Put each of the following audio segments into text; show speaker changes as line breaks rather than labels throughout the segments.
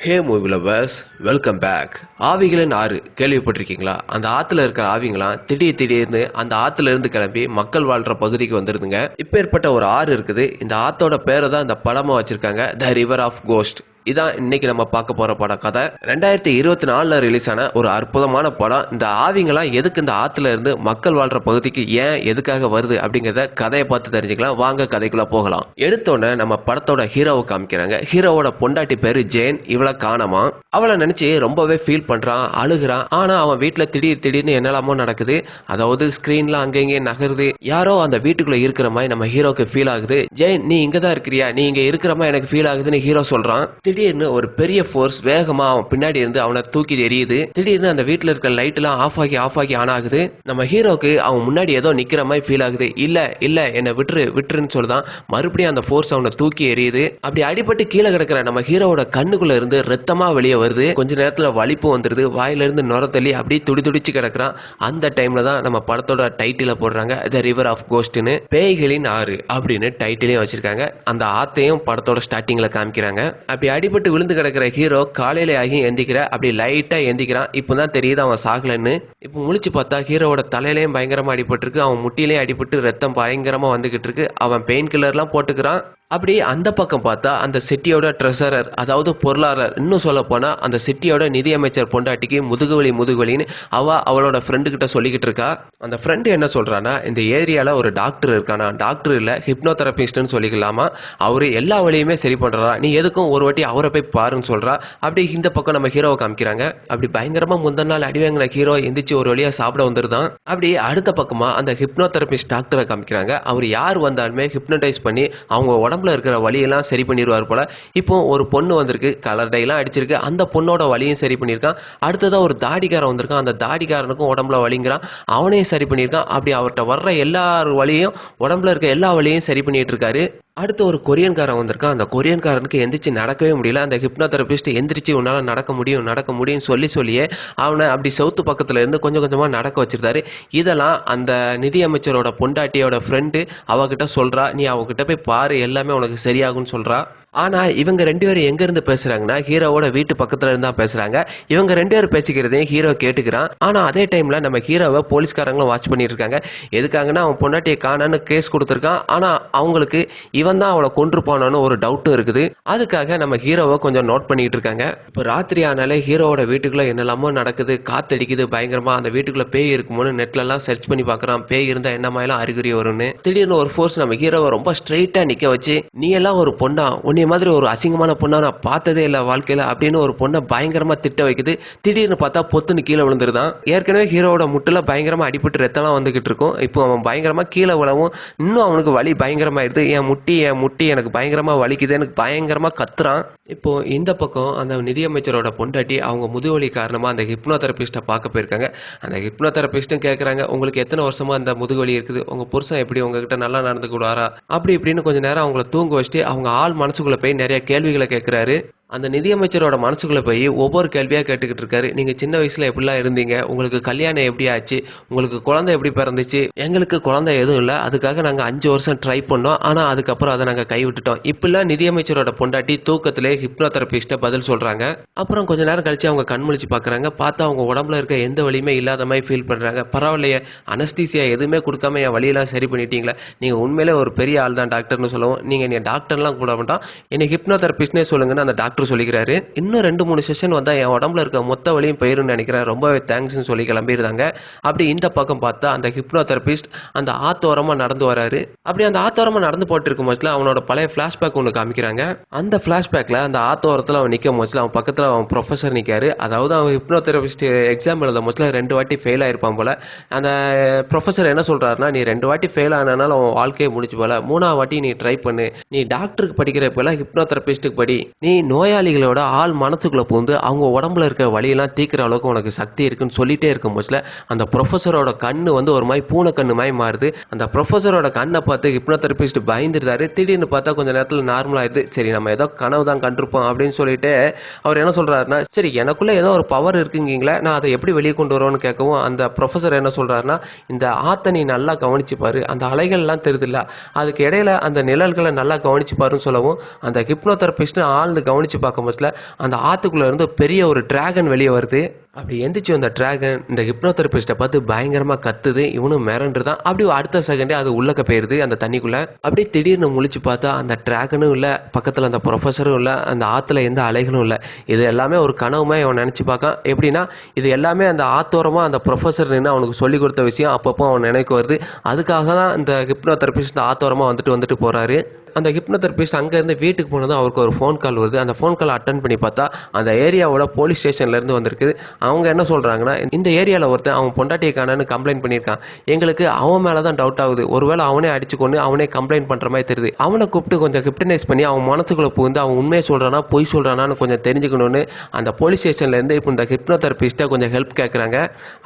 ஹே movie lovers, welcome back. ஆவிகளின் ஆறு கேள்விப்பட்டிருக்கீங்களா? அந்த ஆத்துல இருக்கிற ஆவிங்களாம் திடீர்னு அந்த ஆத்துல இருந்து கிளம்பி மக்கள் வாழ்ற பகுதிக்கு வந்துருதுங்க. இப்பேற்பட்ட ஒரு ஆறு இருக்குது. இந்த ஆத்தோட பேரை தான் இந்த படமா வச்சிருக்காங்க, த ரிவர் ஆஃப் கோஸ்ட். இதான் இன்னைக்கு நம்ம பார்க்க போற படம் கதை. 2024 ரிலீஸ் ஆன ஒரு அற்புதமான படம். இந்த ஆவிங்களாம் எதுக்கு இந்த ஆத்துல இருந்து மக்கள் வாழ்ற பகுதிக்கு ஏன் எதுக்காக வருது அப்படிங்கறத கதையை பார்த்து தெரிஞ்சுக்கலாம். வாங்க கதைக்குள்ள போகலாம். எடுத்தோன்னே நம்ம படத்தோட ஹீரோவை காமிக்கிறாங்க. ஹீரோவோட பொண்டாட்டி பேரு ஜேன். இவளை காணாமா. அவளை நினைச்சு ரொம்பவே ஃபீல் பண்றான், அழுகுறான். ஆனா அவன் வீட்டுல திடீர்னு என்னெல்லாமோ நடக்குது. அதாவது ஸ்கிரீன்ல அங்கங்கே நகருது. யாரோ அந்த வீட்டுக்குள்ள இருக்கிற மாதிரி நம்ம ஹீரோக்கு ஃபீல் ஆகுது. ஜெயின், நீ இங்கதான் இருக்கிறியா? நீ இங்க இருக்கிற மாதிரி எனக்கு ஃபீல் ஆகுதுன்னு ஹீரோ சொல்றான். திடீர்னு ஒரு பெரிய ஃபோர்ஸ் வேகமா அவன் பின்னாடி இருந்து அவனை தூக்கி எரியுது. திடீர்னு அந்த வீட்டுல இருக்கிற லைட் எல்லாம் ஆஃப் ஆகி ஆன் ஆகுது. நம்ம ஹீரோக்கு அவன் முன்னாடி ஏதோ நிக்கிற மாதிரி ஃபீல் ஆகுது. இல்ல என்ன விட்டுருன்னு சொல்லுதான். மறுபடியும் அந்த ஃபோர்ஸ் அவனை தூக்கி எரியுது. அப்படி அடிபட்டு கீழே கிடக்கிற நம்ம ஹீரோவோட கண்ணுக்குள்ள இருந்து ரத்தமா வெளியே வருது. கொஞ்ச நேரத்துல வலிப்பு வந்துருது. வாயில இருந்து நுர தள்ளி அப்படியே துடிச்சு கிடக்குறான். அந்த டைம்ல தான் நம்ம படத்தோட டைட்டில போடுறாங்க, த ரிவர் ஆஃப் கோஸ்ட்னு. பேய்களின் ஆறு அப்படின்னு டைட்டிலையும் வச்சிருக்காங்க. அந்த ஆத்தையும் படத்தோட ஸ்டார்டிங்ல காமிக்கிறாங்க. அப்படி அடிபட்டு விழுந்து கிடக்கிற ஹீரோ காலையில ஆகி எந்திக்கிற. அப்படி லைட்டா எந்திக்கிறான். இப்பதான் தெரியுது அவன் சாகலன்னு. இப்போ முழிச்சு பார்த்தா ஹீரோவோட தலையிலையும் பயங்கரமா அடிபட்டு இருக்கு. அவன் முட்டிலையும் அடிபட்டு ரத்தம் பயங்கரமா வந்துகிட்டு இருக்கு. அவன் பெயின் கில்லர்லாம் போட்டுக்கிறான். அப்படி அந்த பக்கம் பார்த்தா அந்த சிட்டியோட ட்ரெஷரர், அதாவது பொருளாளர், இன்னும் சொல்ல போனா அந்த சிட்டியோட நிதியமைச்சர் பொண்டாட்டிக்கு முதுகுவலின்னு அவளோட ஃப்ரெண்டு கிட்ட சொல்லிக்கிட்டு இருக்கா. அந்த ஃப்ரெண்டு என்ன சொல்றானா, இந்த ஏரியால ஒரு டாக்டர் இருக்கானா, டாக்டர் இல்ல ஹிப்னோதெரபிஸ்ட்னு சொல்லிக்கலாமா, அவரு எல்லா வழியுமே சரி பண்றா, நீ எதுக்கும் ஒரு வாட்டி அவரை போய் பாருன்னு சொல்றா. அப்படி இந்த பக்கம் நம்ம ஹீரோவை காமிக்கிறாங்க. அப்படி பயங்கரமா முந்தின நாள் அடிவாங்கின ஹீரோ எந்திரிச்சு ஒரு வழியா சாப்பிட வந்துருதான். அப்படி அடுத்த பக்கமா அந்த ஹிப்னோதெரபிஸ்ட் டாக்டரை காமிக்கிறாங்க. அவர் யார் வந்தாலுமே ஹிப்னோடைஸ் பண்ணி அவங்க உடம்புல இருக்கிற வலியெல்லாம் சரி பண்ணிடுவார் போல. இப்போ ஒரு பொண்ணு வந்திருக்கு, கலர் டைலாம் அடிச்சிருக்கு. அந்த பொண்ணோட வலியும் சரி பண்ணியிருக்கான். அடுத்ததான் ஒரு தாடிக்காரன் வந்திருக்கான். அந்த தாடிக்காரனுக்கும் உடம்புல வலிங்கிறான், அவனையும் சரி பண்ணியிருக்கான். அப்படி அவர்கிட்ட வர்ற எல்லா வலியும், உடம்புல இருக்க எல்லா வலியும் சரி பண்ணிட்டு இருக்காரு. அடுத்து ஒரு கொரியன்காரன் வந்திருக்கான். அந்த கொரியன்காரனுக்கு எந்திரிச்சு நடக்கவே முடியல. அந்த ஹிப்னோதெரபிஸ்ட் எந்திரிச்சு உன்னால நடக்க முடியும் சொல்லியே அவனை அப்படி சவுத்து பக்கத்துல இருந்து கொஞ்சமா நடக்க வச்சிருந்தாரு. இதெல்லாம் அந்த நிதியமைச்சரோட பொண்டாட்டியோட ஃப்ரெண்டு அவகிட்ட சொல்றா, நீ அவகிட்ட போய் பாரு, எல்லாமே உனக்கு சரியாகும்னு சொல்றா. ஆனா இவங்க ரெண்டு பேரும் எங்க இருந்து பேசுறாங்கன்னா ஹீரோவோட வீட்டு பக்கத்துல இருந்தா பேசுறாங்க. இவங்க ரெண்டு பேரும் பேசிக்கிறதையும் ஹீரோ கேட்டுக்கிறான். ஆனா அதே டைம்ல நம்ம ஹீரோவை போலீஸ்காரங்களும் வாட்ச் பண்ணிட்டு இருக்காங்க. எதுக்காங்கன்னா அவன் பொண்டாட்டியை காணான்னு கேஸ் கொடுத்துருக்கான். ஆனா அவங்களுக்கு இவன் தான் அவளை கொன்று போனான்னு ஒரு டவுட்டும் இருக்குது. அதுக்காக நம்ம ஹீரோவை கொஞ்சம் நோட் பண்ணிட்டு இருக்காங்க. இப்போ ராத்திரி ஆனாலே ஹீரோவோட வீட்டுக்குள்ள என்னெல்லாமோ நடக்குது, காத்தடிக்குது பயங்கரமா. அந்த வீட்டுக்குள்ள பேய் இருக்குமோன்னு நெட்ல எல்லாம் சர்ச் பண்ணி பாக்குறான். பேய் இருந்தா என்ன மாதிரிலாம் அறிகுறி வரும்னு. திடீர்னு ஒரு ஃபோர்ஸ் நம்ம ஹீரோவை ரொம்ப ஸ்ட்ரெயிட்டா நிக்க வச்சு, நீ எல்லாம் ஒரு பொண்ணா, மாதிரி ஒரு அசிங்கமான பொண்ணா நான் பார்த்ததே இல்லை வாழ்க்கையில அப்படின்னு ஒரு பொண்ணை பயங்கரமா திட்ட வைக்குது. திடீர்னு பார்த்தா பொத்துன்னு கீழே விழுந்துருதான். ஏற்கனவே ஹீரோவோட முட்டுல பயங்கரமா அடிபட்டு ரத்தம்லாம் வந்துகிட்டு இருக்கும். இப்போ அவன் பயங்கரமா கீழே விழவும் இன்னும் அவனுக்கு வலி பயங்கரமாயிருது. என் முட்டி எனக்கு பயங்கரமா வலிக்குது, எனக்கு பயங்கரமா கத்துறான். இப்போ இந்த பக்கம் அந்த நிதியமைச்சரோட பொண்டாட்டி அவங்க முதுவலி காரணமா அந்த ஹிப்னோதெரபிஸ்ட்டை பார்க்க போயிருக்காங்க. அந்த ஹிப்னோதெரபிஸ்ட்டும் கேட்கறாங்க, உங்களுக்கு எத்தனை வருஷமா அந்த முதுவலி இருக்குது, உங்க புருஷன் எப்படி உங்ககிட்ட நல்லா நடந்துக்கூடாரா அப்படி இப்படின்னு கொஞ்ச நேரம் அவங்கள தூங்க வச்சுட்டு அவங்க ஆள் மனசுக்குள்ள போய் நிறைய கேள்விகளை கேட்கிறாரு. அந்த நிதியமைச்சரோட மனசுக்குள்ள போய் ஒவ்வொரு கேள்வியா கேட்டுக்கிட்டு இருக்காரு. நீங்க சின்ன வயசுல எப்படிலாம் இருந்தீங்க, உங்களுக்கு கல்யாணம் எப்படி ஆச்சு, உங்களுக்கு குழந்தை எப்படி பிறந்துச்சு, எங்களுக்கு குழந்தை எதுவும் இல்லை, அதுக்காக நாங்க 5 வருஷம் ட்ரை பண்ணோம், ஆனா அதுக்கப்புறம் அதை நாங்க கைவிட்டுட்டோம். இப்பெல்லாம் நிதியமைச்சரோட பொண்டாட்டி தூக்கத்திலே ஹிப்னோதெரபிஸ்ட பதில் சொல்றாங்க. அப்புறம் கொஞ்ச நேரம் கழிச்சு அவங்க கண்முழிச்சு பாக்குறாங்க. பார்த்தா அவங்க உடம்புல இருக்க எந்த வலியுமே இல்லாத மாதிரி ஃபீல் பண்றாங்க. பரவாயில்லையே, அனஸ்தீசியா எதுவுமே கொடுக்காம என் வலியெல்லாம் சரி பண்ணிட்டீங்களா, நீங்க உண்மையிலே ஒரு பெரிய ஆள் தான் டாக்டர்னு சொல்லவும், நீ டாக்டர்லாம் கூட வேண்டாம், என்னை ஹிப்னோதெரபிஸ்ட்னே சொல்லுங்கன்னு அந்த டாக்டர் சொல்லிக்கிறாரு. இன்னும் 2-3 செஷன் வந்தா என் உடம்புல இருக்க மொத்த வலியும் போயிருன்னு நினைக்கிறேன், ரொம்பவே தேங்க்ஸ்னு சொல்லி கிளம்பிடுறாங்க. அப்படி இந்த பக்கம் பார்த்தா அந்த ஹிப்னோதெரபிஸ்ட் அந்த ஆத்தோரமா நடந்து வராரு. அப்படி அந்த ஆத்தோரமா நடந்து போட்டு இருக்கும் போதுல அவனோட பழைய பிளாஷ்பேக் ஒன்று காமிக்கிறாங்க. அந்த பிளாஷ்பேக்ல அந்த ஆத்தோரத்தில் அவன் நிற்கும் போதுல அவன் பக்கத்தில் அவன் ப்ரொஃபஸர் நிற்காரு. அதாவது அவன் ஹிப்னோதெரபிஸ்ட் எக்ஸாம் எழுத போதுல 2 வாட்டி ஃபெயில் ஆயிருப்பான் போல. அந்த ப்ரொஃபஸர் என்ன சொல்றாருன்னா, நீ 2 வாட்டி ஃபெயில் ஆனாலும் அவன் வாழ்க்கையை முடிச்சு போல, 3ஆவது வாட்டி நீ ட்ரை பண்ணு, நீ டாக்டருக்கு படிக்கிறப்பெல்லாம் ஹிப்னோதெரபிஸ்டுக்கு படி, நீ நோயாளிகளோட ஆள் மனசுக்குள்ள பூந்து அவங்க உடம்புல இருக்கிற வழியெல்லாம் தீக்கிற அளவுக்கு உனக்கு சக்தி இருக்குன்னு சொல்லிட்டே இருக்கும் போதுல அந்த ப்ரொஃபஸரோட கண்ணு வந்து ஒரு மாதிரி பூனை கண்ணு மாதிரி மாறுது. அந்த ப்ரொஃபஸரோட கண்ணை பார்த்து ஹிப்னோதெரபிஸ்ட் பயந்துருந்தாரு. திடீர்னு பார்த்தா கொஞ்சம் நேரத்தில் நார்மல் ஆயிடுது. சரி, நம்ம ஏதோ கனவு தான் கண்டிருப்போம் அப்படின்னு சொல்லிட்டு அவர் என்ன சொல்றாருன்னா, சரி எனக்குள்ள ஏதோ ஒரு பவர் இருக்குங்களா, நான் அதை எப்படி வெளியே கொண்டு வருவோன்னு கேட்கவும் அந்த ப்ரொஃபஸர் என்ன சொல்றாருன்னா, இந்த ஆத்தை நீ நல்லா கவனிச்சு பாரு, அந்த அலைகள்லாம் தெரியுதுல்ல, அதுக்கு இடையில அந்த நிழல்களை நல்லா கவனிச்சு பாருன்னு சொல்லவும் அந்த ஹிப்னோதெரபிஸ்ட் ஆழ்ந்து கவனிச்சு எந்திரிச்சு பார்க்கும்போதுல அந்த ஆற்றுக்குள்ளே இருந்து பெரிய ஒரு டிராகன் வெளியே வருது. அப்படி எந்திரிச்சு வந்த டிராகன் இந்த ஹிப்னோதெரபிஸ்ட்டை பார்த்து பயங்கரமாக கத்துது. இவனும் மிரண்டு தான் அப்படி அடுத்த செகண்டே அது உள்ளக்க போயிருது அந்த தண்ணிக்குள்ளே. அப்படியே திடீர்னு முழிச்சு பார்த்தா அந்த டிராகனும் இல்லை, பக்கத்தில் அந்த ப்ரொஃபஸரும் இல்லை, அந்த ஆற்றுல எந்த அலைகளும் இல்லை. இது எல்லாமே ஒரு கனவுமே அவன் நினச்சி பார்க்கான். எப்படின்னா இது எல்லாமே அந்த ஆத்தோரமாக அந்த ப்ரொஃபஸர் நின்று அவனுக்கு சொல்லிக் கொடுத்த விஷயம் அப்பப்போ அவன் நினைக்க வருது. அதுக்காக தான் இந்த ஹிப்னோதெரபிஸ்ட் இந்த ஆத்தோரமாக வந்துட்டு போகிறாரு. அந்த ஹிப்னோதெரபிஸ்ட் அங்கேருந்து வீட்டுக்கு போனதும் அவருக்கு ஒரு ஃபோன் கால் வருது. அந்த ஃபோன் கால் அட்டன் பண்ணி பார்த்தா அந்த ஏரியாவோட போலீஸ் ஸ்டேஷன்லேருந்து வந்திருக்குது. அவங்க என்ன சொல்கிறாங்கன்னா, இந்த ஏரியாவில் ஒருத்தன் அவன் பொண்டாட்டியை காணன்னு கம்ப்ளைண்ட் பண்ணியிருக்கான். எங்களுக்கு அவன் மேலே தான் டவுட் ஆகுது. ஒருவேளை அவனே அடிச்சு கொண்டு அவனே கம்ப்ளைண்ட் பண்ணுற மாதிரி தெரியுது. அவனை கூப்பிட்டு கொஞ்சம் ஹிப்னடைஸ் பண்ணி அவன் மனசுக்குள்ளே புகுந்து அவன் உண்மையை சொல்கிறானா பொய் சொல்கிறானான்னு கொஞ்சம் தெரிஞ்சுக்கணும்னு அந்த போலீஸ் ஸ்டேஷன்லேருந்து இப்போ இந்த ஹிப்னோதெரபிஸ்ட்டை கொஞ்சம் ஹெல்ப் கேட்குறாங்க.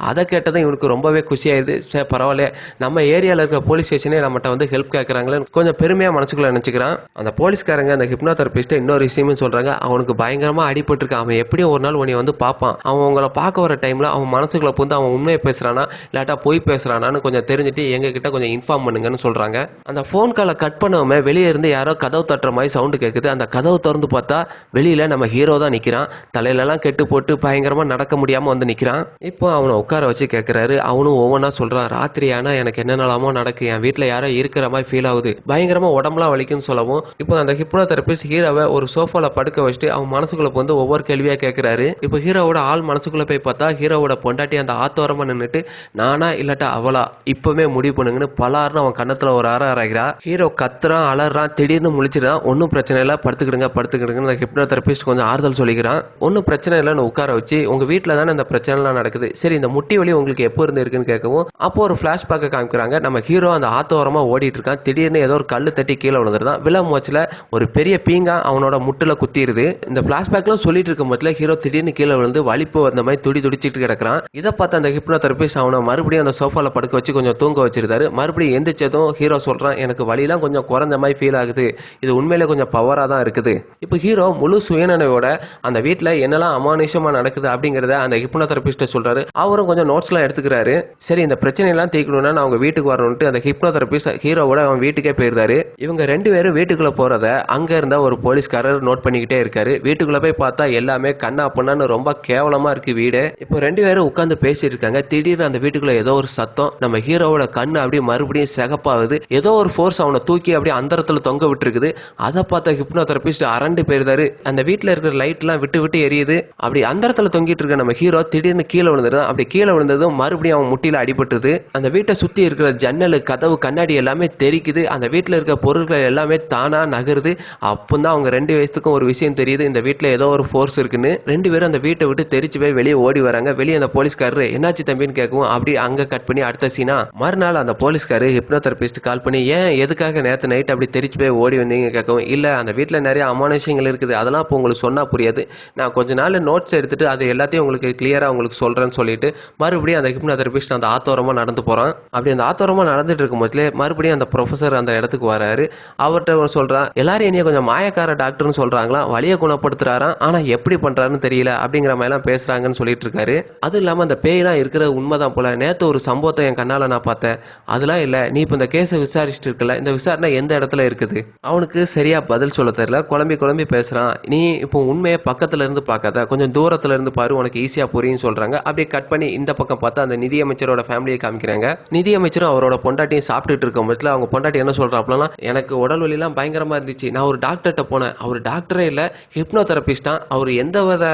அதை கேட்டதும் இவனுக்கு ரொம்பவே குஷியாயிருது. சரி பரவாயில்ல, நம்ம ஏரியாவில் இருக்கிற போலீஸ் ஸ்டேஷனே நம்மகிட்ட வந்து ஹெல்ப் கேட்குறாங்களேன்னு கொஞ்சம் பெருமையாக மனசுக்குள்ளே நினச்சிக்கிறான். அந்த போலீஸ்காரங்க அந்த ஹிப்னோதெரபிஸ்ட்டை இன்னொரு விஷயமும் சொல்கிறாங்க. அவனுக்கு பயங்கரமாக அடிபட்டிருக்கான். அவன் எப்படியும் ஒரு நாள் உன்னை வந்து பார்ப்பான். அவன் உங்களை பார்க்க வர டைமில் அவன் மனசுக்குள்ளே புந்து அவன் உண்மையை பேசுகிறானா இல்லாட்டா போய் பேசுகிறானான்னு கொஞ்சம் தெரிஞ்சுட்டு எங்ககிட்ட கொஞ்சம் இன்ஃபார்ம் பண்ணுங்கன்னு சொல்கிறாங்க. அந்த ஃபோன் காலை கட் பண்ணாமல் வெளியே இருந்து யாரோ கதவு தட்டுற மாதிரி சவுண்டு கேட்குது. அந்த கதவு திறந்து பார்த்தா வெளியில் நம்ம ஹீரோ தான் நிற்கிறான். தலையிலலாம் கெட்டு போட்டு பயங்கரமாக நடக்க முடியாமல் வந்து நிற்கிறான். இப்போ அவனை உட்கார வச்சு கேட்குறாரு. அவனும் ஒவ்வொன்றா சொல்கிறான். ராத்திரி ஆனால் எனக்கு என்னென்னலாமோ நடக்கு, என் வீட்டில் யாரோ இருக்கிற மாதிரி ஃபீல் ஆகுது, பயங்கரமாக உடம்புலாம் வலிக்குன்னு சொல்லவும் இப்போ அந்த ஹிப்னோதெரபிஸ்ட் ஹீரோவை ஒரு சோஃபால படுக்க வச்சுட்டு அவன் மனசுக்குள்ள வந்து ஒவ்வொரு கேள்வியா கேட்கிறாரு. இப்போ ஹீரோவோட ஆள் மனசுக்குள்ள போய் பார்த்தா ஹீரோவோட பொண்டாட்டி அந்த ஆத்தோரமா நின்றுட்டு நானா இல்லாட்டா அவளா இப்பவே முடிவு பண்ணுங்கன்னு பலாருன்னு அவன் கண்ணத்துல ஒரு அரைகிறா. ஹீரோ கத்துறான், அலறான், திடீர்னு முழிச்சிடான். ஒன்றும் பிரச்சனை இல்லை, படுத்துக்கிடுங்கன்னு அந்த ஹிப்னோதெரபிஸ்ட் கொஞ்சம் ஆறுதல் சொல்லிக்கிறான். ஒன்றும் பிரச்சனை இல்லைன்னு உட்கார வச்சு உங்க வீட்டில் தானே இந்த பிரச்சனைலாம் நடக்குது, சரி இந்த முட்டி வலி உங்களுக்கு எப்போ இருந்து இருக்குன்னு கேட்கவும் அப்போ ஒரு ஃபிளாஷ்பேக்கை காமிக்கிறாங்க. நம்ம ஹீரோ அந்த ஆத்தோரமா ஓடிட்டு இருக்கான். திடீர்னு ஏதோ ஒரு கல்லு தட்டி கீழே விழுந்துருதான். மூச்சில் ஒரு பெரிய பீங்கா அவனோட முட்டில் குத்திடுது. இந்த பிளாஷ்பேக்லாம் சொல்லிட்டு இருக்கும் போதுல ஹீரோ திடீர்னு கீழே விழுந்து வலிப்பு வந்த மாதிரி துடிச்சிட்டு கிடக்கிறான். இதை பார்த்து அந்த ஹிப்னோதெரபிஸ்ட் அவனை மறுபடியும் அந்த சோஃபால படுக்க வச்சு கொஞ்சம் தூங்க வச்சிருந்தாரு. மறுபடியும் எந்திரிச்சதும் ஹீரோ சொல்றான், எனக்கு வலிலாம் கொஞ்சம் குறைஞ்ச மாதிரி ஃபீல் ஆகுது, இது உண்மையிலே கொஞ்சம் பவராக தான் இருக்குது. இப்போ ஹீரோ முழு சுயநினைவோட அந்த வீட்டில் என்னெல்லாம் அமானுஷமா நடக்குது அப்படிங்கிறத அந்த ஹிப்னோதெரபிஸ்ட்டை சொல்றாரு. அவரும் கொஞ்சம் நோட்ஸ்லாம் எடுத்துக்கிறாரு. சரி இந்த பிரச்சனையெல்லாம் தீர்க்கணும்னா நான் அவங்க வீட்டுக்கு வரணும்ட்டு அந்த ஹிப்னோதெரபிஸ்ட் ஹீரோவோட அவன் வீட்டுக்கே போயிருந்தாரு. இவங்க ரெண்டு பேரும் வீட்டுக்குள்ள போறத அங்க இருந்த ஒரு போலீஸ்காரர் நோட் பண்ணிக்கிட்டே இருக்காரு. வீட்டுக்குள்ள போய் பார்த்தா எல்லாமே கண்ணா பண்ணான்னு ரொம்ப கேவலமா இருக்கு வீடு. இப்போ ரெண்டு பேரும் உட்காந்து பேசிட்டு இருக்காங்க. திடீர்னு அந்த வீட்டுக்குள்ள ஏதோ ஒரு சத்தம். நம்ம ஹீரோவோட கண்ணு அப்படியே மறுபடியும் சிகப்பாகுது. ஏதோ ஒரு ஃபோர்ஸ் அவனை தூக்கி அப்படியே அந்தரத்துல தொங்க விட்டு இருக்குது. அதை பார்த்த ஹிப்னோதெரபிஸ்ட் அரண்டு போயிருந்தாரு. அந்த வீட்டுல இருக்கிற லைட் எல்லாம் விட்டு எரியுது. அப்படி அந்தரத்துல தொங்கிட்டு இருக்க நம்ம ஹீரோ திடீர்னு கீழே விழுந்துருதான். அப்படி கீழே விழுந்ததும் மறுபடியும் அவன் முட்டியில அடிபட்டுது. அந்த வீட்டை சுத்தி இருக்கிற ஜன்னல், கதவு, கண்ணாடி எல்லாமே தெரிக்குது. அந்த வீட்டுல இருக்க பொருட்கள் எல்லாமே தானா நகருது. அப்போதான் அவங்க ரெண்டு வயசுக்கும் ஒரு விஷயம் தெரியுது, இந்த வீட்டில் ஏதோ ஒரு ஃபோர்ஸ் இருக்குன்னு. ரெண்டு பேரும் அந்த வீட்டை விட்டு தெரிச்சு போய் வெளியே ஓடி வராங்க. வெளியே அந்த போலீஸ்காரரு என்னாச்சு தம்பின்னு கேட்கவும் அப்படி அங்கே கட் பண்ணி அடுத்த சீனா மறுநாள் அந்த போலீஸ்காரரு ஹிப்னோதெரபிஸ்ட் கால் பண்ணி ஏன் எதுக்காக நேற்று நைட் அப்படி தெரிச்சு போய் ஓடி வந்தீங்க கேட்கவும், இல்லை அந்த வீட்டில் நிறைய அமானுஷங்கள் இருக்குது, அதெல்லாம் இப்போ உங்களுக்கு சொன்னால் புரியாது, நான் கொஞ்ச நாள் நோட்ஸ் எடுத்துட்டு அது எல்லாத்தையும் உங்களுக்கு கிளியராக உங்களுக்கு சொல்கிறேன்னு சொல்லிட்டு மறுபடியும் அந்த ஹிப்னோதெரபிஸ்ட் அந்த ஆத்தோரமாக நடந்து போகிறான். அப்படி அந்த ஆத்தோரமாக நடந்துட்டு இருக்கும் போதுலேயே மறுபடியும் அந்த ப்ரொஃபஸர் அந்த இடத்துக்கு வராரு. அவர்கிட்ட சொல்கிறான், எல்லாரும் என்னைய கொஞ்சம் மாயக்கார டாக்டர்னு சொல்றாங்களா, வலியை குணப்படுத்துறாராம், ஆனா எப்படி பண்றாருன்னு தெரியல அப்படிங்கிற மாதிரிலாம் பேசுறாங்கன்னு சொல்லிட்டு இருக்காரு. அதுவும் இல்லாம அந்த பேயெல்லாம் இருக்கிற உண்மைதான் போல, நேற்று ஒரு சம்பவத்தை என் கண்ணால நான் பார்த்தேன், அதெல்லாம் இல்லை, நீ இப்போ இந்த கேஸை விசாரிச்சுட்டு இருக்கல, இந்த விசாரணை எந்த இடத்துல இருக்குது. அவனுக்கு சரியா பதில் சொல்ல தெரியல, குழம்பி பேசுறான். நீ இப்போ உண்மையை பக்கத்துல இருந்து பார்க்காத, கொஞ்சம் தூரத்துல இருந்து பாரு, உனக்கு ஈஸியா புரியும் சொல்றாங்க. அப்படியே கட் பண்ணி இந்த பக்கம் பார்த்தா அந்த நிதியமைச்சரோட ஃபேமிலியை காமிக்கிறாங்க. நிதியமைச்சரும் அவரோட பொண்டாட்டியும் சாப்பிட்டுட்டு இருக்கும் போதுல அவங்க பொண்டாட்டி என்ன சொல்றாப்லன்னா, எனக்கு உடல் வலிலாம் பயங்கரமா இருந்துச்சு, நான் ஒரு டாக்டர்கிட்ட போனேன், அவர் டாக்டரே இல்லை, ஹிப்னோதெரபிஸ்ட் தான், அவர் எந்த வித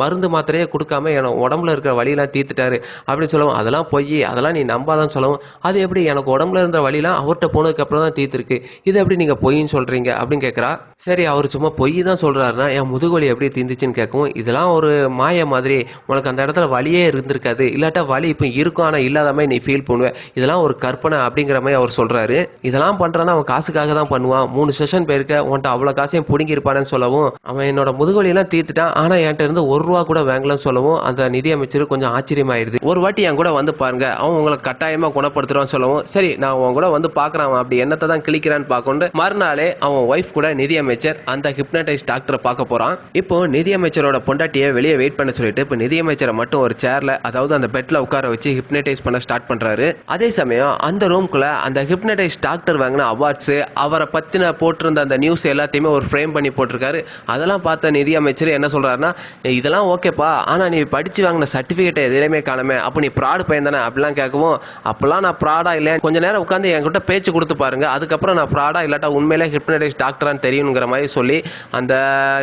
மருந்து மாத்திரையே கொடுக்காம என் உடம்புல இருக்கிற வலியெல்லாம் தீர்த்துட்டாரு அப்படின்னு சொல்லவும், அதெல்லாம் பொய், அதெல்லாம் நீ நம்பாதான்னு சொல்லவும், அது எப்படி எனக்கு உடம்புல இருந்த வலியெல்லாம் அவர்கிட்ட போனதுக்கு அப்புறம் தான் தீர்த்துருக்கு, இது எப்படி நீங்க பொய்ன்னு சொல்றீங்க அப்படின்னு கேட்குறா. சரி அவர் சும்மா பொய் தான் சொல்றாருன்னா என் முதுகுவலி எப்படி தீர்ந்துச்சுன்னு கேட்கவும், இதெல்லாம் ஒரு மாய மாதிரி, உனக்கு அந்த இடத்துல வலியே இருந்திருக்காது, இல்லாட்டா வலி இப்போ இருக்கும் ஆனால் இல்லாத மாதிரி நீ ஃபீல் பண்ணுவேன், இதெல்லாம் ஒரு கற்பனை அப்படிங்கிற மாதிரி அவர் சொல்றாரு. இதெல்லாம் பண்றான்னா அவன் காசுக்காக தான் பண்ணுவான், 3 செஷன் போயிருக்க, உன்ட்ட அவ்வளோ காசையும் பிடுங்கிருப்பானு சொல்லவும், அவன் என்னோட முதுகொலியெல்லாம் தீர்த்துட்டான், ஆனால் என்கிட்ட இருந்து ₹1 கூட வாங்கலன்னு சொல்லவும், சொல்லவும் அந்த நிதியமைச்சர் கொஞ்சம் ஆச்சரியமாயிருது. ஒரு வாட்டி என் கூட வந்து பாருங்க, அவன் உங்களை கட்டாயமா குணப்படுத்துறான்னு சொல்லவும், சரி நான் உன் கூட வந்து பாக்குறான் அப்படி என்னத்தை தான் கிளிக்கிறான்னு பார்க்கொண்டு மறுநாளே அவன் ஒய்ஃப் கூட நிதியமைச்சர் அந்த ஹிப்னடைஸ் டாக்டரை பார்க்க போறான். இப்போ நிதியமைச்சரோட பொண்டாட்டியை வெளியே வெயிட் பண்ண சொல்லிட்டு இப்போ நிதியமைச்சரை மட்டும் ஒரு சேர்ல, அதாவது அந்த பெட்ல உட்கார வச்சு ஹிப்னடைஸ் பண்ண ஸ்டார்ட் பண்றாரு. அதே சமயம் அந்த ரூம்குள்ள அந்த ஹிப்னடைஸ் டாக்டர் வாங்கின அவார்ட்ஸ், அவரை பத்தின போட்டிருந்த அந்த நியூஸ் எல்லாத்தையுமே ஒரு ஃப்ரேம் பண்ணி போட்டிருக்காரு. அதெல்லாம் பார்த்த நிதியமைச்சர் என்ன சொல்றாருன்னா, இதெல்லாம் ஓகேப்பா, ஆனா நீ படிச்சு வாங்கின சர்டிபிகேட் எதுலையுமே காணுமே, அப்ப நீ ப்ராடு பையன் தானே அப்படிலாம் கேட்கவும், அப்பெல்லாம் நான் ப்ராடா இல்லையா, கொஞ்ச நேரம் உட்காந்து என்கிட்ட பேச்சு கொடுத்து பாருங்க, அதுக்கப்புறம் நான் ப்ராடா இல்லாட்டா உண்மையிலே ஹிப்னடைஸ் டாக்டரான்னு தெரியுங்கிற மாதிரி சொல்லி அந்த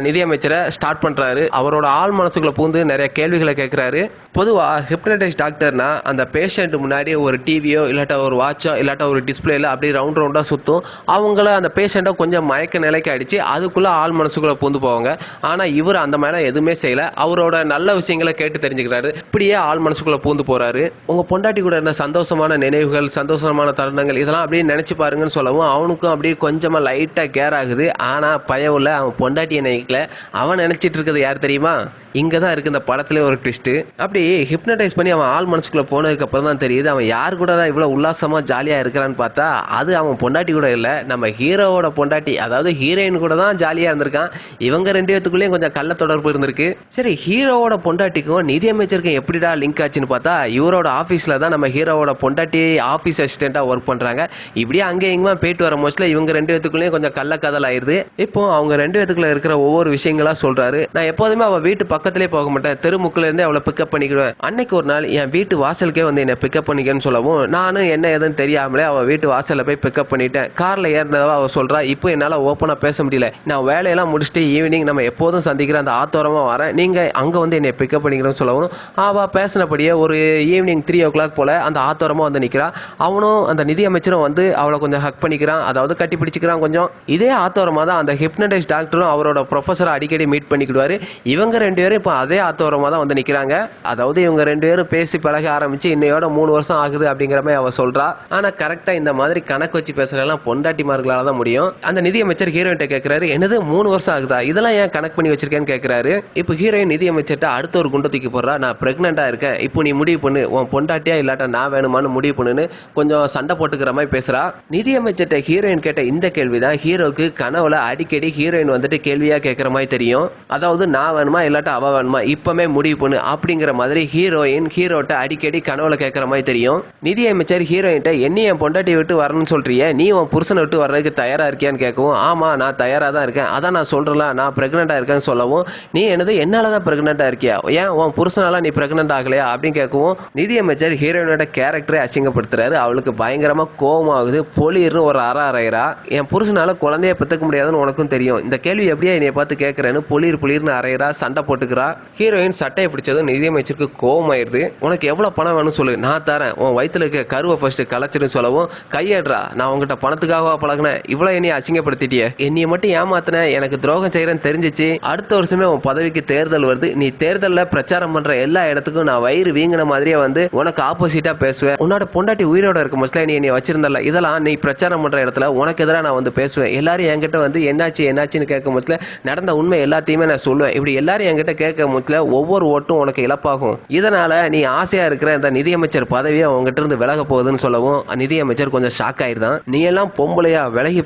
நிதியமைச்சரை ஸ்டார்ட் பண்றாரு. அவரோட ஆள் மனசுக்குள்ள பூந்து நிறைய கேள்விகளை கேட்கிறாரு. பொதுவா ஹிப்னடைஸ் டாக்டர்னா அந்த பேஷண்ட் முன்னாடி ஒரு டிவியோ இல்லாட்டா ஒரு வாட்சோ இல்லாட்டா ஒரு டிஸ்பிளேல அப்படியே ரவுண்ட் ரவுண்டா சுத்தும். அவங்கள அந்த பேஷண்ட்டை கொஞ்சம் மயக்க நிலைக்கு அடிச்சு அதுக்குள்ள ஆள் மனசுக்குள்ள பூந்து போவாங்க. ஆனா இவர் அந்த மாதிரி எதுவுமே செய்யல. அவரோட நல்ல விஷயங்களை கேட்டு தெரிஞ்சுக்கிறாரு. இப்படியே ஆள் மனசுக்குள்ள பூந்து போறாரு. உங்க பொண்டாட்டி கூட இருந்த சந்தோஷமான நினைவுகள், சந்தோஷமான தருணங்கள் இதெல்லாம் அப்படியே நினைச்சு பாருங்கன்னு சொல்லவும் அவனுக்கும் அப்படியே கொஞ்சமா லைட்டா கேர் ஆகுது. ஆனா பயம் இல்ல, அவன் பொண்டாட்டியை நினைக்கல. அவன் நினைச்சிட்டு இருக்கிறது யார் தெரியுமா? இங்கே தான் இருக்குது இந்த படத்துல ஒரு ட்விஸ்ட்டு. அப்படி ஹிப்னடைஸ் பண்ணி அவன் ஆள் மனசுக்குள்ளே போனதுக்கு அப்புறம் தான் தெரியுது அவன் யார் கூட தான் இவ்வளோ உல்லாசமாக ஜாலியாக இருக்கிறான்னு பார்த்தா அது அவன் பொண்டாட்டி கூட இல்லை, நம்ம ஹீரோவோட பொண்டாட்டி, அதாவது ஹீரோயின் கூட தான் ஜாலியாக இருந்திருக்கான். இவங்க ரெண்டு பேத்துக்குள்ளேயும் கொஞ்சம் கள்ள தொடர்பு இருந்திருக்கு. சரி, ஹீரோவோட பொண்டாட்டிக்கும் நிதியமைச்சருக்கும் எப்படிடா லிங்க் ஆச்சுன்னு பார்த்தா இவரோட ஆஃபீஸில் தான் நம்ம ஹீரோவோட பொண்டாட்டி ஆஃபீஸ் அசிஸ்டண்ட்டாக ஒர்க் பண்ணுறாங்க. இப்படியே அங்கே இங்கேமா போயிட்டு வர மோஸ்ட்ல இவங்க ரெண்டு பேத்துக்குள்ளேயும் கொஞ்சம் கள்ள கதல் ஆயிடுது. இப்போ அவங்க ரெண்டு பேத்துக்குள்ள இருக்கிற ஒவ்வொரு விஷயங்களா சொல்றாரு. நான் எப்போதுமே அவள் வீட்டு பக்கத்திலே போக மாட்டேன், தெருமுக்கில இருந்தே அவளை பிக்கப் பண்ணிக்கிடுவேன். அன்னைக்கு ஒரு நாள் என் வீட்டு வாசலுக்கே வந்து என்னை பிக்கப் பண்ணிக்கன்னு சொல்லவும் நானும் என்ன ஏதுன்னு தெரியாமலே அவள் வீட்டு வாசலில் போய் பிக்கப் பண்ணிட்டேன். காரில் ஏறினதா அவள் சொல்றா, இப்போ என்னால் ஓப்பனாக பேச முடியல, நான் வேலையெல்லாம் முடிச்சுட்டு ஈவினிங் நம்ம எப்போதும் சந்திக்கிற அந்த ஆத்தோரமாக வரேன், நீங்கள் அங்கே வந்து என்னை பிக்கப் பண்ணிக்கிறேன்னு சொல்லவும் அவள் பேசினபடியே ஒரு ஈவினிங் 3 o'clock போல் அந்த ஆத்தோரமாக வந்து நிற்கிறா. அவனும் அந்த நிதியமைச்சரும் வந்து அவளை கொஞ்சம் ஹக் பண்ணிக்கிறான், அதாவது கட்டி பிடிச்சிக்கிறான் கொஞ்சம். இதே ஆத்தோரமாக தான் அந்த ஹிப்னடைஸ் டாக்டரும் அவரோட ப்ரொஃபஸரை அடிக்கடி மீட் பண்ணிக்கிடுவார். இவங்க ரெண்டு பேரும் இப்போ அதே ஆத்தோரமாக தான் வந்து நிற்கிறாங்க. அதாவது இவங்க ரெண்டு பேரும் பேசி பழக ஆரம்பிச்சு இன்னையோட 3 வருஷம் ஆகுது அப்படிங்கிற மாதிரி அவ சொல்றா. ஆனா கரெக்டா இந்த மாதிரி கணக்கு வச்சு பேசுறதெல்லாம் பொண்டாட்டிமார்களால தான் முடியும். அந்த நிதியமைச்சர் ஹீரோயின்ட்ட கேட்கிறாரு, என்னது 3 வருஷம் ஆகுதா, இதெல்லாம் ஏன் கணக்கு பண்ணி வச்சிருக்கேன்னு கேட்கிறாரு. இப்போ ஹீரோயின் நிதியமைச்சர்ட்ட அடுத்த ஒரு குண்டை தூக்கி போடுறா, நான் பிரெக்னெண்டா இருக்கேன், இப்போ நீ முடிவு பண்ணு, உன் பொண்டாட்டியா இல்லாட்டா நான் வேணுமான்னு முடிவு பண்ணுன்னு கொஞ்சம் சண்டை போட்டுக்கிற மாதிரி பேசுறா. நிதியமைச்சர்ட்ட ஹீரோயின் கேட்ட இந்த கேள்விதான் ஹீரோக்கு கனவுல அடிக்கடி ஹீரோயின் வந்துட்டு கேள்வியா கேட்கிற மாதிரி தெரியும். அதாவது நான் வேணுமா இல்லாட்டா அவ வேணுமா, இப்பமே முடிவு பண்ணு அப்படிங்கிற மாதிரி ஹீரோயின் ஹீரோட்ட அடிக்கடி கனவுல கேட்கிற மாதிரி தெரியும். நிதியமைச்சர் ஹீரோயின்ட்ட என்னை என் பொண்டாட்டி விட்டு வரணும்னு சொல்றிய, நீ உன் புருஷனை விட்டு வர்றதுக்கு தயாரா இருக்கியான்னு கேட்கவும், ஆமா நான் தயாரா தான் இருக்கேன், அதான் நான் சொல்றேன்ல நான் பிரெக்னெண்டா இருக்கேன்னு சொல்லவும், நீ என்னது என்னாலதான் பிரெக்னெண்டா இருக்கியா, ஏன் உன் புருஷனால நீ பிரெக்னென்ட் ஆகலையா அப்படின்னு கேட்கவும் நிதியமைச்சர் ஹீரோயினோட கேரக்டரை அசிங்கப்படுத்துறாரு. அவளுக்கு பயங்கரமா கோபமாகுது. பொலிர்னு ஒரு அரைகிறா, என் புருஷனால குழந்தைய பெற்றுக்க முடியாதுன்னு உனக்கும் தெரியும், இந்த கேள்வி எப்படியா என்னை பார்த்து கேட்கறேன்னு பொலிர்னு அரைகிறா, சண்டை போட்டுக்கிறா. ஹீரோயின் சட்டையை பிடிச்சதும் நிதியமைச்சருக்கு கோவமாயிருது. உனக்கு எவ்வளவு பணம் வேணும்னு சொல்லு, நான் தரேன், உன் வயிற்றுல இருக்க கருவை ஃபர்ஸ்ட் கலைச்சிருன்னு சொல்லவும், கையேடுறா, நான் உங்ககிட்ட பணத்துக்காக பழகினேன், இவ்வளவு என்னைய அசிங்கப்படுத்திட்டியே, என்னைய மட்டும் ஏமாத்தின, எனக்கு துரோகம் செய்யறேன்னு தெரிஞ்சிச்சு, அடுத்த வருஷமே உன் பதவிக்கு தேர்தல் வருது, நீ தேர்தலில் பிரச்சாரம் பண்ற எல்லா இடத்துக்கும் நான் வயிறு வீங்கின மாதிரியே வந்து உனக்கு ஆப்போசிட்டா பேசுவேன், உன்னோட பொண்டாட்டி உயிரோட இருக்க மோஸ்ட்ல நீ என்னை வச்சிருந்தல, இதெல்லாம் நீ பிரச்சாரம் பண்ற இடத்துல உனக்கு எதிராக நான் வந்து பேசுவேன், எல்லாரும் என்கிட்ட வந்து என்னாச்சுன்னு கேட்க மோஸ்ட்ல நடந்த உண்மை எல்லாத்தையுமே நான் சொல்லுவேன், இப்படி எல்லாரும் என்கிட்ட கேட்க மோஸ்ட்ல ஒவ்வொரு ஓட்டும் உனக்கு இழப்பாகும், இதனால நீ ஆசையா இருக்கிற இந்த நிதியமைச்சர் பதவியை உங்ககிட்ட இருந்து விலக போகுதுன்னு சொல்லவும் நிதியமைச்சர் கொஞ்சம் ஷாக் ஆயிருந்தான். நீ எல்லாம் பொம்பளையா, விலகி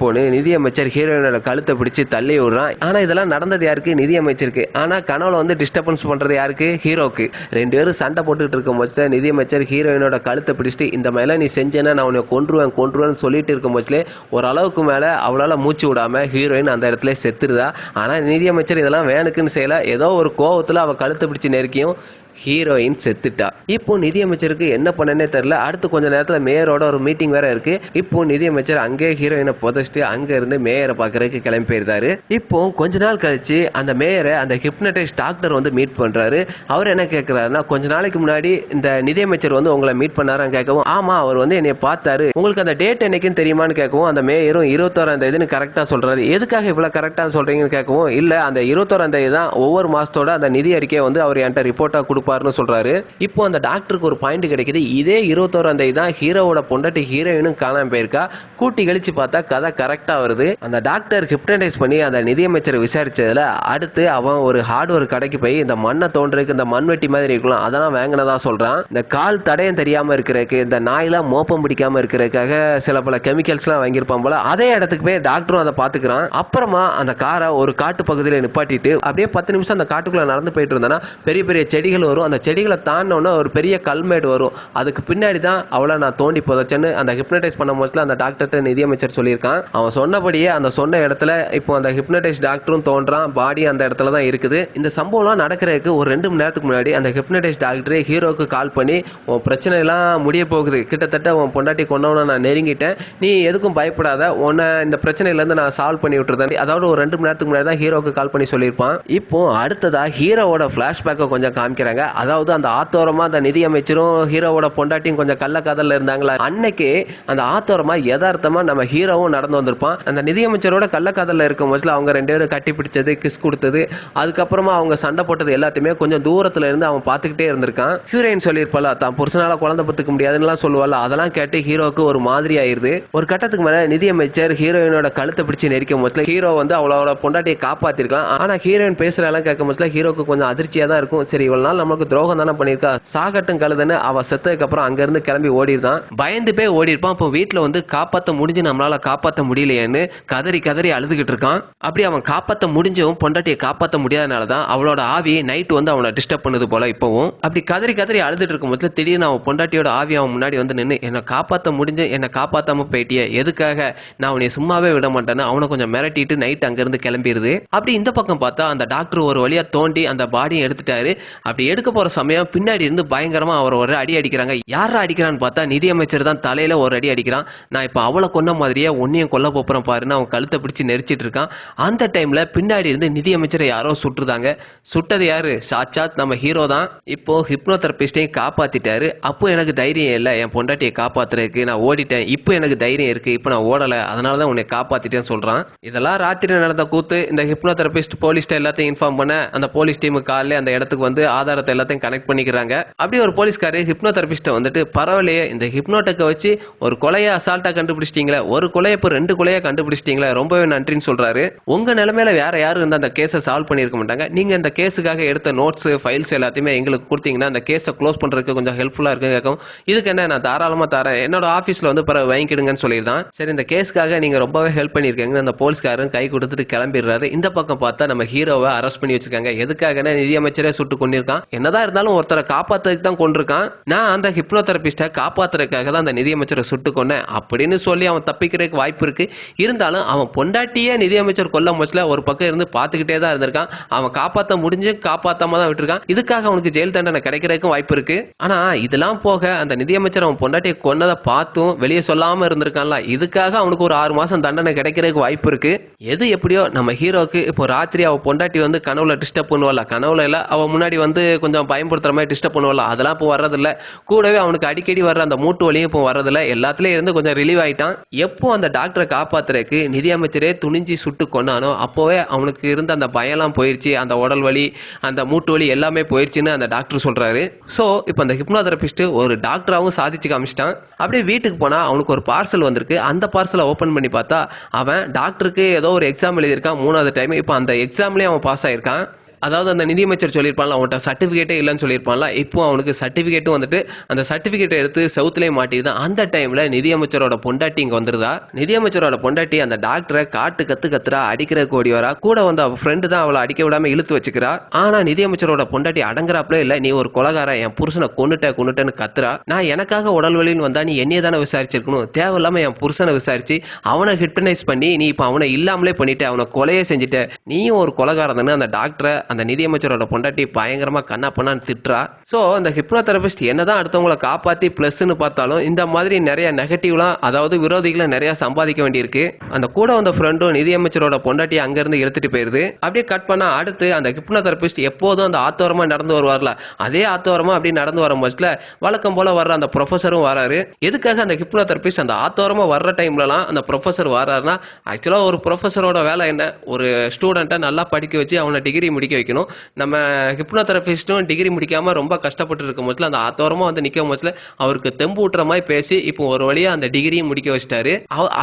போன்னு நிதியமைச்சர் ஹீரோயினோட கழுத்தை பிடிச்சு தள்ளி விடுறான். ஆனா இதெல்லாம் நடந்தது யாருக்கு? நிதியமைச்சருக்கு. ஆனா கனவுல வந்து டிஸ்டர்பன்ஸ் பண்றது யாருக்கு? ஹீரோக்கு. ரெண்டு பேரும் சண்டை போட்டுட்டு இருக்கும் போது நிதியமைச்சர் ஹீரோயினோட கழுத்தை பிடிச்சிட்டு இந்த மேல நீ செஞ்சேன்னா நான் உன்னை கொன்றுவேன்னு சொல்லிட்டு இருக்கும் போதுல ஒரு அளவுக்கு மேல அவளால மூச்சு விடாம ஹீரோயின் அந்த இடத்துல செத்துருதா. ஆனா நிதியமைச்சர் இதெல்லாம் வேணுக்குன்னு செய்யல, ஏதோ ஒரு கோவத்துல அவ கழுத்தை பிடிச்சு நெருக்கியும் ஹீரோயின் செத்துட்டா. இப்போ நிதியமைச்சருக்கு என்ன பண்ணனே தெரியல. அடுத்து கொஞ்ச நேரத்துல மேயரோட ஒரு மீட்டிங் வேற இருக்கு. இப்போ நிதியமைச்சர் அங்கே ஹீரோயினை புதைச்சிட்டு அங்க இருந்து மேயரை பாக்குறதுக்கு கிளம்பி போயிருந்தாரு. இப்போ கொஞ்ச நாள் கழிச்சு அந்த மேயரை அந்த ஹிப்னடைஸ் டாக்டர் வந்து மீட் பண்றாரு. அவர் என்ன கேட்கிறாருன்னா, கொஞ்ச நாளைக்கு முன்னாடி இந்த நிதியமைச்சர் வந்து உங்களை மீட் பண்ணாரான்னு கேட்கவும், ஆமா அவர் வந்து என்னை பார்த்தாரு, உங்களுக்கு அந்த டேட் என்னைக்குன்னு தெரியுமான்னு கேட்கவும், அந்த மேயரும் 21ஆம் தேதினு கரெக்டா சொல்றாரு. எதுக்காக இவ்வளவு கரெக்டா சொல்றீங்கன்னு கேட்கவும், இல்ல அந்த 21ஆம் தேதி தான் ஒவ்வொரு மாசத்தோட அந்த நிதி அறிக்கையை வந்து அவர் என்கிட்ட ரிப்போர்ட்டா கொடுப்பாருன்னு சொல்றாரு. இப்போ அந்த டாக்டருக்கு ஒரு பாயிண்ட் கிடைக்குது. இதே 21ஆம் தேதி தான் ஹீரோவோட பொண்டாட்டி ஹீரோயினும் காணாம போயிருக்கா. கூட்டி கழிச்சு பார்த்தா கதை கரெக்டா வருது. அந்த டாக்டர் ஹிப்னடைஸ் பண்ணி அந்த நிதியமைச்சரை விசாரிச்சதுல அடுத்து அவன் ஒரு ஹார்ட்வேர் கடைக்கு போய் இந்த மண்ணை தோன்றதுக்கு இந்த மண்வெட்டி மாதிரி இருக்கலாம் அதெல்லாம் வாங்கினதா சொல்றான். இந்த கால் தடயம் தெரியாம இருக்கிறதுக்கு இந்த நாயெல்லாம் மோப்பம் பிடிக்காம இருக்கிறதுக்காக சில பல கெமிக்கல்ஸ்லாம் வாங்கியிருப்பான் போல. அதே இடத்துக்கு போய் டாக்டரும் அதை பாத்துக்கிறான். அப்புறமா அந்த காரை ஒரு காட்டு பகுதியில் நிப்பாட்டிட்டு அப்படியே 10 நிமிஷம் அந்த காட்டுக்குள்ள நடந்து போயிட்டு இருந்தானா பெரிய பெரிய செடிகள் வரும். அந்த செடிகளை தாண்டினோன்னா ஒரு பெரிய கல்மேடு வரும். அதுக்கு பின்னாடி தான் அவளை நான் தோண்டி புதைச்சேன்னு அந்த ஹிப்னடைஸ் பண்ண போதுல அந்த டாக்டர்கிட்ட நிதியமைச்சர் சொல்லியிருக்கான். அவன் சொன்னபடியே அந்த சொன்ன இடத்துல இப்போ அந்த ஹிப்னடைஸ் டாக்டரும் தோன்றான். பாடி அந்த இடத்துல தான் இருக்குது. இந்த சம்பவம்லாம் நடக்கிறதுக்கு ஒரு 2 மணி நேரத்துக்கு முன்னாடி அந்த ஹிப்னடைஸ் டாக்டர் ஹீரோக்கு கால் பண்ணி உன் பிரச்சனை எல்லாம் முடிய போகுது, கிட்டத்தட்ட உன் பொண்டாட்டி கொண்டவன நான் நெருங்கிட்டேன், நீ எதுக்கும் பயப்படாத, உன்னை இந்த பிரச்சனையிலேருந்து நான் சால்வ் பண்ணி விட்டுருந்தேன். அதாவது ஒரு 2 மணி நேரத்துக்கு முன்னாடி தான் ஹீரோக்கு கால் பண்ணி சொல்லியிருப்பான். இப்போ அடுத்ததா ஹீரோவோட பிளாஷ்பேக்கை கொஞ்சம் காமிக்கிறாங்க. அதாவது அந்த ஆத்தோரமா அந்த நிதியமைச்சரும் ஹீரோவோட பொண்டாட்டியும் கொஞ்சம் கள்ளக்காதல்ல இருந்தாங்களா, அன்னைக்கு அந்த ஆத்தோரமா யதார்த்தமா நம்ம ஹீரோவும் நடந்து வந்திருப்பான். அந்த நிதியமைச்சரோட கள்ளக்காதல்ல இருக்கும் போதுல அவங்க 2 பேரும் கட்டி பிடிச்சது, கிஸ் கொடுத்தது, அதுக்கப்புறமா அவங்க சண்டை போட்டது எல்லாத்தையுமே கொஞ்சம் தூரத்துல இருந்து அவன் பார்த்துக்கிட்டே இருந்திருக்கான். ஹீரோயின் சொல்லியிருப்பாளா தான் புருஷனால குழந்தை பத்துக்க முடியாதுன்னு சொல்லுவாள். அதெல்லாம் கேட்டு ஹீரோவுக்கு ஒரு மாதிரி ஆயிருது. ஒரு கட்டத்துக்கு மேல நிதியமைச்சர் ஹீரோயினோட கழுத்தை பிடிச்சி நெரிக்கும் போதுல ஹீரோ வந்து அவளோட பொண்டாட்டியை காப்பாத்திருக்கலாம். ஆனா ஹீரோயின் பேசுற எல்லாம் கேட்கும் போதுல ஹீரோக்கு கொஞ்சம் அதிர்ச்சியா தான் இருக்கும். சரி இவ்வளவு நாள் நமக்கு துரோகம் தானே பண்ணிருக்கா, சாகட்டும் கழுதுன்னு அவ செத்ததுக்கு அப்புறம் அங்க இருந்து கிளம்பி ஓடிருந்தான். பயந்து போய் ஓடி இருப்பான். இப்போ வீட்டுல வந்து காப்பாற்ற முடிஞ்சு நம்மளால காப்பாற்ற முடியலையேன்னு கதறி கதறி அழுதுகிட்டு இருக்கான். அப்படி அவன் காப்பாற்ற முடிஞ்சும் பொண்டாட்டியை காப்பாற்ற முடியாதனாலதான் அவளோட ஆவி நைட் வந்து அவனை டிஸ்டர்ப் பண்ணுது போல. இப்பவும் அப்படி கதறி கதறி அழுதுட்டு இருக்கும் போதுல திடீர்னு அவன் பொண்டாட்டியோட ஆவி அவன் முன்னாடி வந்து நின்று என்னை காப்பாற்ற முடிஞ்சு என்னை காப்பாற்றாம போயிட்டியே, எதுக்காக, நான் உன்னை சும்மாவே விட மாட்டேன்னு அவனை கொஞ்சம் மிரட்டிட்டு நைட் அங்கிருந்து கிளம்பிடுது. அப்படி இந்த பக்கம் பார்த்தா அந்த டாக்டர் ஒரு வழியா தோண்டி அந்த பாடியை எடுத்துட்டாரு. அப்படி எடுக்க போற சமயம் பின்னாடி இருந்து பயங்கரமா அவர் ஒரு அடி அடிக்கிறாங்க. யாரா அடிக்கிறான்னு பார்த்தா நிதியமைச்சர் தான் தலையில ஒரு அடி அடிக்கிறான். நான் இப்ப அவளை கொன்ன மாதிரியே உன்னையும் கொல்ல போறேன் பாருன்னு அவன் கழுத்தை பிடிச்சு நெரிச்சிட்டு இருக்கான். அந்த டைம்ல பின்னாடி இருந்து நிதியமைச்சரை யாரோ சுட்டுதாங்க. சுட்டது யாரு, சாட்சாத் நம்ம ஹீரோ தான். இப்போ ஹிப்னோதெரபிஸ்டையும் காப்பாத்திட்டாரு. அப்போ எனக்கு தைரியம் இல்லை என் பொண்டாட்டியை காப்பாத்துறதுக்கு, நான் ஓடிட்டேன். இப்போ எனக்கு தைரியம் இருக்கு, இப்போ நான் ஓடலை, அதனாலதான் உன்னை காப்பாத்திட்டேன்னு சொல்றான். இதெல்லாம் ராத்திரி நடந்த கூத்து. இந்த ஹிப்னோதெரபிஸ்ட் போலீஸ்ட எல்லாத்தையும் இன்ஃபார்ம் பண்ண அந்த போலீஸ் டீமு காலையில அந்த இடத்துக்கு வந்து ஆதாரத்தை எல்லாத்தையும் கனெக்ட் பண்ணிக்கிறாங்க. அப்படி ஒரு போலீஸ்காரு ஹிப்னோதெரபிஸ்ட வந்துட்டு பரவாயில்லையே இந்த ஹிப்னோடெக்கை வச்சு ஒரு கொலையை அசால்ட்டா கண்டுபிடிச்சிட்டீங்களா, ஒரு கொலையை இப்போ 2 கொலையை கண்டுபிடிச்சிட்டீங்களா, ரொம்பவே நன்றின்னு சொல்றாரு. உங்க நிலைமையில வேற யாரும் இருந்தா அந்த கேஸை சால்வ் பண்ணிருக்க மாட்டாங்க. நீங்க இந்த கேஸுக்காக எடுத்த நோட்ஸ் ஃபைல்ஸ் எல்லாத்தையுமே எங்களுக்கு கொடுத்தீங்கன்னா அந்த கேஸை க்ளோஸ் பண்றதுக்கு கொஞ்சம் ஹெல்ப்ஃபுல்லா இருக்கு கேட்கும். இதுக்கு என்ன நான் தாராளமா தரேன், என்னோட ஆஃபீஸ்ல வந்து பிறகு வாங்கிக்கிடுங்கன்னு சொல்லியிருந்தான். சரி இந்த கேஸுக்காக நீங்க ரொம்பவே ஹெல்ப் பண்ணிருக்கீங்க அந்த போலீஸ்காரன் கை கொடுத்துட்டு கிளம்பிடுறாரு. இந்த பக்கம் பார்த்தா நம்ம ஹீரோவை அரெஸ்ட் பண்ணி வச்சிருக்காங்க. எதுக்காக நிதியமைச்சரே சுட்டு கொண்டிருக்கான். என்னதான் இருந்தாலும் ஒருத்தரை காப்பாத்துறதுக்கு தான் கொண்டிருக்கான். நான் அந்த ஹிப்னோதெரபிஸ்ட காப்பாத்துறதுக்காக தான் அந்த நிதியமைச்சரை சுட்டு கொன்னேன் அப்படின்னு சொல்லி அவன் தப்பிக்கிறதுக்கு வாய்ப்பு இருக்கு. இருந்தாலும் அவன் பொண்டாட்டியே நிதியமைச்சர் கொல்ல முச்சுல ஒரு பக்கம் இருந்து பார்த்துக்கிட்டே தான் இருந்திருக்கான். அவன் காப்பாற்ற முடிஞ்சு காப்பாற்றாம தான் விட்டுருக்கான். இதுக்காக அவனுக்கு ஜெயில் தண்டனை கிடைக்கிறதுக்கும் வாய்ப்பு இருக்கு. ஆனா இதெல்லாம் போக அந்த நிதியமைச்சர் அவன் பொண்டாட்டியை கொன்னதை பார்த்தும் வெளியே சொல்லாம இருந்திருக்கான்ல, இதுக்காக அவனுக்கு ஒரு 6 மாசம் தண்டனை கிடைக்கிறதுக்கு வாய்ப்பு இருக்கு. எது எப்படியோ நம்ம ஹீரோக்கு இப்போ ராத்திரி அவ பொண்டாட்டி வந்து கனவுல டிஸ்டர்ப் பண்ணுவாள். கனவுல இல்ல அவன் முன்னாடி வந்து கொஞ்சம் பயன்படுத்துற மாதிரி டிஸ்டர்ப் பண்ணுவாள். அதெல்லாம் இப்போ வர்றதில்ல. கூடவே அவனுக்கு அடிக்கடி வர்ற அந்த மூட்டு வலியும் இப்போ வர்றதில்ல. எல்லாத்துலயும் இருந்து கொஞ்சம் ரிலீவ் ஆயிட்டான். எப்போ அந்த டாக்டரை காப்பாத்துறதுக்கு நிதியமைச்சரே துணிஞ்சு சுட்டு கொண்டானோ அப்போவே அவனுக்கு இருந்த அந்த பயம்லாம் போயிடுச்சு. அந்த உடல் வலி அந்த மூட்டு வலி எல்லாமே போயிடுச்சுன்னு அந்த டாக்டர் சொல்றாரு. ஸோ இப்போ அந்த ஹிப்னோதெரபிஸ்ட் ஒரு டாக்டராகவும் சாதிச்சு காமிச்சிட்டான். அப்படியே வீட்டுக்கு போனா அவனுக்கு ஒரு பார்சல் வந்திருக்கு. அந்த பார்சலை ஓப்பன் பண்ணி பார்த்தா அவன் டாக்டருக்கு ஏதோ ஒரு எக்ஸாம் எழுதியிருக்கான் 3வது டைம். இப்போ அந்த எக்ஸாம்லேயே அவன் பாஸ் ஆயிருக்கான். அதாவது அந்த நிதியமைச்சர் சொல்லியிருப்பான்ல அவன்கிட்ட சர்டிஃபிகேட்டே இல்லைன்னு சொல்லியிருப்பான்ல, இப்போ அவனுக்கு சர்டிஃபிகேட்டும் வந்துட்டு அந்த சர்டிஃபிகேட்டை எடுத்து செவுத்துலேயே மாட்டிதான். அந்த டைமில் நிதியமைச்சரோட பொண்டாட்டி இங்கே வந்துருதா. நிதியமைச்சரோட பொண்டாட்டி அந்த டாக்டரை காட்டு கத்துறா, அடிக்கிற கோடி வரா. கூட வந்து அவள் ஃப்ரெண்டு தான் அவளை அடிக்க விடாம இழுத்து வச்சுக்கிறா. ஆனால் நிதியமைச்சரோட பொண்டாட்டி அடங்குறாப்ல இல்லை, நீ ஒரு கொலகார, என் புருஷனை கொன்னுட்டேன்னு கத்துறா. நான் எனக்காக உடல் வலின்னு வந்தா நீ என்னையே தானே விசாரிச்சிருக்கணும், தேவையில்லாம என் புருஷனை விசாரிச்சு அவனை ஹிப்னடைஸ் பண்ணி நீ இப்போ அவனை இல்லாமலே பண்ணிட்ட, அவனை கொலையே செஞ்சுட்ட, நீயும் ஒரு கொலகாரன்னு அந்த டாக்டரை அந்த நிதியமைச்சரோட பொண்டாட்டி பயங்கரமா கண்ணா பண்ணான்னு திட்டுறா. ஸோ அந்த ஹிப்னோதெரபிஸ்ட் என்னதான் அடுத்தவங்களை காப்பாற்றி ப்ளஸ்ன்னு பார்த்தாலும் இந்த மாதிரி நிறைய நெகட்டிவ்லாம், அதாவது விரோதிகளை நிறைய சம்பாதிக்க வேண்டியிருக்கு. அந்த கூட வந்த ஃப்ரெண்டும் நிதியமைச்சரோட பொண்டாட்டி அங்கிருந்து எடுத்துட்டு போயிருது. அப்படியே கட் பண்ணா அடுத்து அந்த ஹிப்னோதெரபிஸ்ட் எப்போதும் அந்த ஆத்தோரமா நடந்து வருவார்ல, அதே ஆத்தோரமா அப்படி நடந்து வரும் போதுல வழக்கம் போல வர்ற அந்த ப்ரொஃபஸரும் வராரு. எதுக்காக அந்த ஹிப்னோதெரபிஸ்ட் அந்த ஆத்தோரமா வர்ற டைம்லலாம் அந்த ப்ரொஃபஸர் வராருன்னா, ஆக்சுவலாக ஒரு ப்ரொஃபஸரோட வேலை என்ன, ஒரு ஸ்டூடெண்ட்டை நல்லா படிக்க வச்சு அவனை டிகிரி முடிக்க வைக்கணும். நம்ம ஹிப்னோதெரபிஸ்ட்டும் டிகிரி முடிக்காம ரொம்ப கஷ்டப்பட்டு இருக்கும் போதுல அந்த ஆத்தோரமா வந்து நிற்கும் போதுல அவருக்கு தெம்பு ஊட்டுற மாதிரி பேசி இப்போ ஒரு வழியா அந்த டிகிரியும் முடிக்க வச்சிட்டாரு.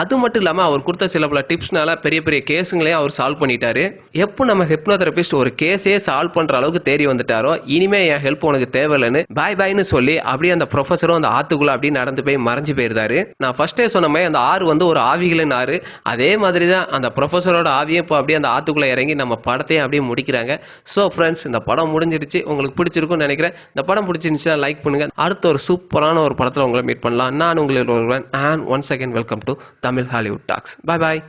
அது மட்டும் இல்லாமல் அவர் கொடுத்த சில பல டிப்ஸ்னால பெரிய பெரிய கேஸுங்களையும் அவர் சால்வ் பண்ணிட்டாரு. எப்போ நம்ம ஹிப்னோதெரபிஸ்ட் ஒரு கேஸே சால்வ் பண்ற அளவுக்கு தேறி வந்துட்டாரோ இனிமே என் ஹெல்ப் உனக்கு தேவையில்லைன்னு பாய் பாய்னு சொல்லி அப்படியே அந்த ப்ரொஃபஸரும் அந்த ஆத்துக்குள்ள அப்படியே நடந்து போய் மறைஞ்சு போயிருந்தாரு. நான் ஃபர்ஸ்டே சொன்ன மாதிரி அந்த ஆறு வந்து ஒரு ஆவிகளின் ஆறு. அதே மாதிரி தான் அந்த ப்ரொஃபஸரோட ஆவியும் இப்போ அப்படியே அந்த ஆத்துக்குள்ள இறங்கி நம்ம படத்தையும் அப்படியே முடிக்கிறாங்க. ஸோ ஃப்ரெண்ட்ஸ், இந்த படம் முடிஞ்சிடுச்சு. உங்களுக்கு பிடிச்சிருக்கும்னு நினைக்கிறேன். இந்த படம் பிடிச்சிருந்துச்சுன்னா லைக் பண்ணுங்க. அடுத்த ஒரு சூப்பரான ஒரு படத்தில் உங்களை மீட் பண்ணலாம். நான் உங்களில் ஒருவன். And once again welcome to Tamil Hollywood talks. Bye bye.